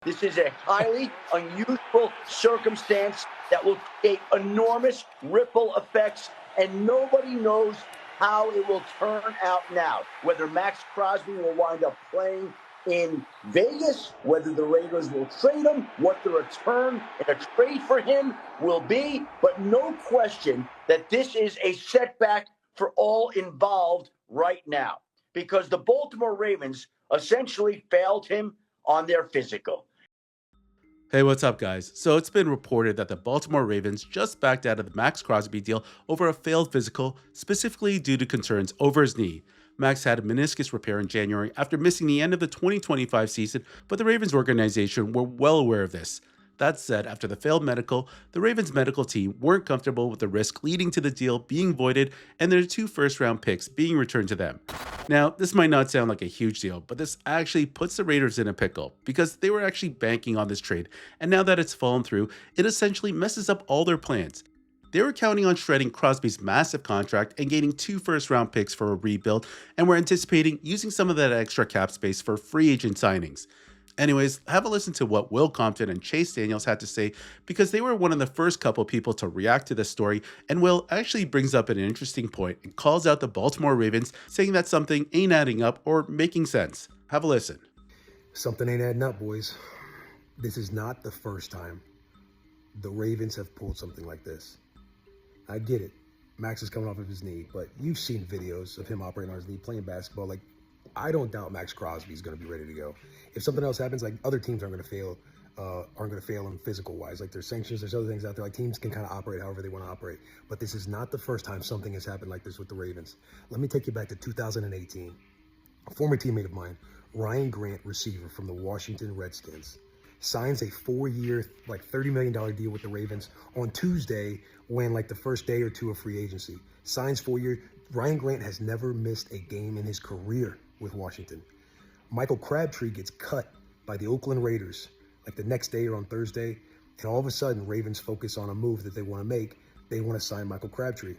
This is a highly unusual circumstance that will create enormous ripple effects, and nobody knows how it will turn out now. Whether Maxx Crosby will wind up playing in Vegas, whether the Raiders will trade him, what the return in a trade for him will be, but no question that this is a setback for all involved right now, because the Baltimore Ravens essentially failed him on their physical. Hey, what's up, guys? So it's been reported that the Baltimore Ravens just backed out of the Maxx Crosby deal over a failed physical, specifically due to concerns over his knee. Max had a meniscus repair in January after missing the end of the 2025 season, but the Ravens organization were well aware of this. That said, after the failed medical, the Ravens medical team weren't comfortable with the risk leading to the deal being voided and their 2 first-round picks being returned to them. Now, this might not sound like a huge deal, but this actually puts the Raiders in a pickle because they were actually banking on this trade, and now that it's fallen through, it essentially messes up all their plans. They were counting on shredding Crosby's massive contract and gaining 2 first-round picks for a rebuild, and were anticipating using some of that extra cap space for free agent signings. Anyways, have a listen to what Will Compton and Chase Daniels had to say, because they were one of the first couple people to react to this story, and Will actually brings up an interesting point and calls out the Baltimore Ravens, saying that something ain't adding up or making sense. Have a listen. Something ain't adding up, boys. This is not the first time the Ravens have pulled something like this. I get it. Max is coming off of his knee, but you've seen videos of him operating on his knee, playing basketball. Like, I don't doubt Maxx Crosby is going to be ready to go. If something else happens, like other teams aren't going to fail in physical wise. Like there's sanctions, there's other things out there. Like teams can kind of operate however they want to operate. But this is not the first time something has happened like this with the Ravens. Let me take you back to 2018. A former teammate of mine, Ryan Grant, receiver from the Washington Redskins, signs a 4-year, like $30 million deal with the Ravens on Tuesday when like the first day or two of free agency. Signs 4-year. Ryan Grant has never missed a game in his career with Washington. Michael Crabtree gets cut by the Oakland Raiders like the next day or on Thursday, and all of a sudden Ravens focus on a move that they want to make. They want to sign Michael Crabtree.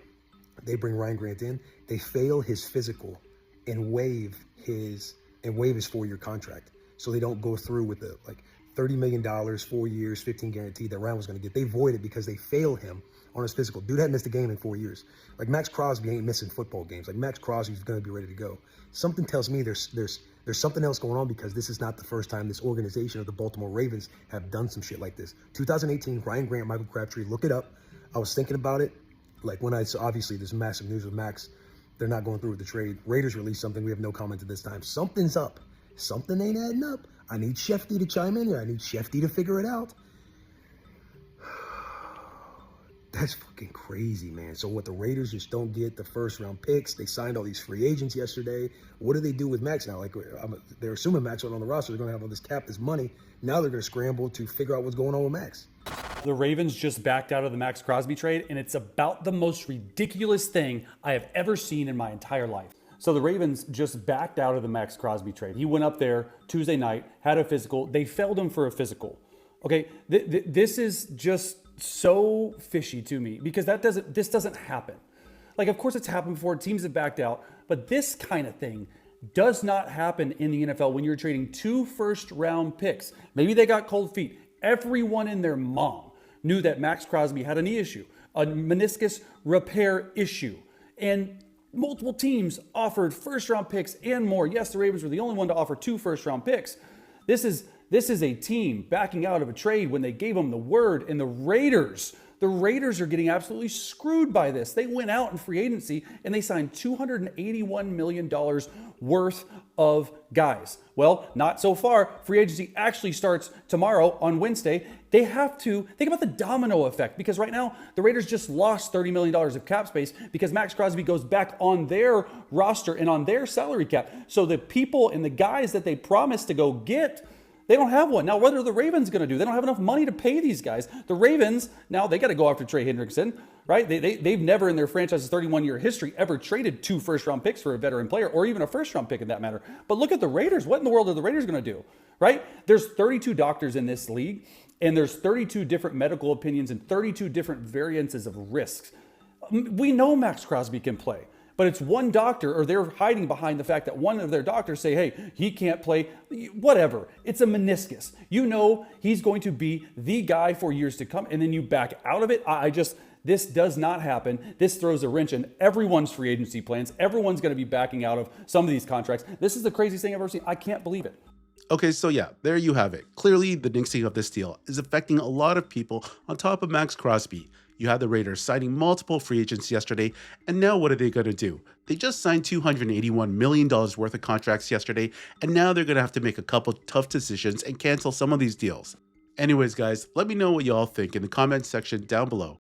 They bring Ryan Grant in. They fail his physical and waive his 4-year contract, so they don't go through with the like $30 million, 4 years, 15 guaranteed that Ryan was going to get. They void it because they fail him on his physical. Dude hadn't missed a game in 4 years. Like Maxx Crosby ain't missing football games. Like Maxx Crosby's going to be ready to go. Something tells me there's something else going on, because this is not the first time this organization of the Baltimore Ravens have done some shit like this. 2018, Ryan Grant, Michael Crabtree, look it up. I was thinking about it. Like when I saw, obviously there's massive news with Max. They're not going through with the trade. Raiders released something. We have no comment at this time. Something's up. Something ain't adding up. I need Shefty to chime in here. I need Shefty to figure it out. That's fucking crazy, man. So what, the Raiders just don't get the first-round picks? They signed all these free agents yesterday. What do they do with Max now? Like, they're assuming Max went on the roster. They're going to have all this cap, this money. Now they're going to scramble to figure out what's going on with Max. The Ravens just backed out of the Maxx Crosby trade, and it's about the most ridiculous thing I have ever seen in my entire life. So the Ravens just backed out of the Maxx Crosby trade. He went up there Tuesday night, had a physical. They failed him for a physical. Okay, this is just so fishy to me, because this doesn't happen. Like, of course it's happened before. Teams have backed out, but this kind of thing does not happen in the NFL when you're trading 2 first-round picks. Maybe they got cold feet. Everyone and their mom knew that Maxx Crosby had a knee issue, a meniscus repair issue, and multiple teams offered first-round picks and more. Yes, the Ravens were the only one to offer 2 first-round picks. This is a team backing out of a trade when they gave them the word, and the Raiders are getting absolutely screwed by this. They went out in free agency and they signed $281 million worth of guys. Well, not so far. Free agency actually starts tomorrow on Wednesday. They have to think about the domino effect, because right now the Raiders just lost $30 million of cap space because Maxx Crosby goes back on their roster and on their salary cap. So the people and the guys that they promised to go get, they don't have one. Now, what are the Ravens going to do? They don't have enough money to pay these guys. The Ravens, now they got to go after Trey Hendrickson, right? They've never in their franchise's 31-year history ever traded 2 first-round picks for a veteran player, or even a first-round pick in that matter. But look at the Raiders. What in the world are the Raiders going to do, right? There's 32 doctors in this league, and there's 32 different medical opinions and 32 different variances of risks. We know Maxx Crosby can play. But it's one doctor, or they're hiding behind the fact that one of their doctors say, hey, he can't play, whatever. It's a meniscus. You know he's going to be the guy for years to come, and then you back out of it. This does not happen. This throws a wrench in everyone's free agency plans. Everyone's going to be backing out of some of these contracts. This is the craziest thing I've ever seen. I can't believe it. Okay, so yeah, there you have it. Clearly, the nixing of this deal is affecting a lot of people on top of Maxx Crosby. You had the Raiders signing multiple free agents yesterday, and now what are they going to do? They just signed $281 million worth of contracts yesterday, and now they're going to have to make a couple tough decisions and cancel some of these deals. Anyways, guys, let me know what y'all think in the comments section down below.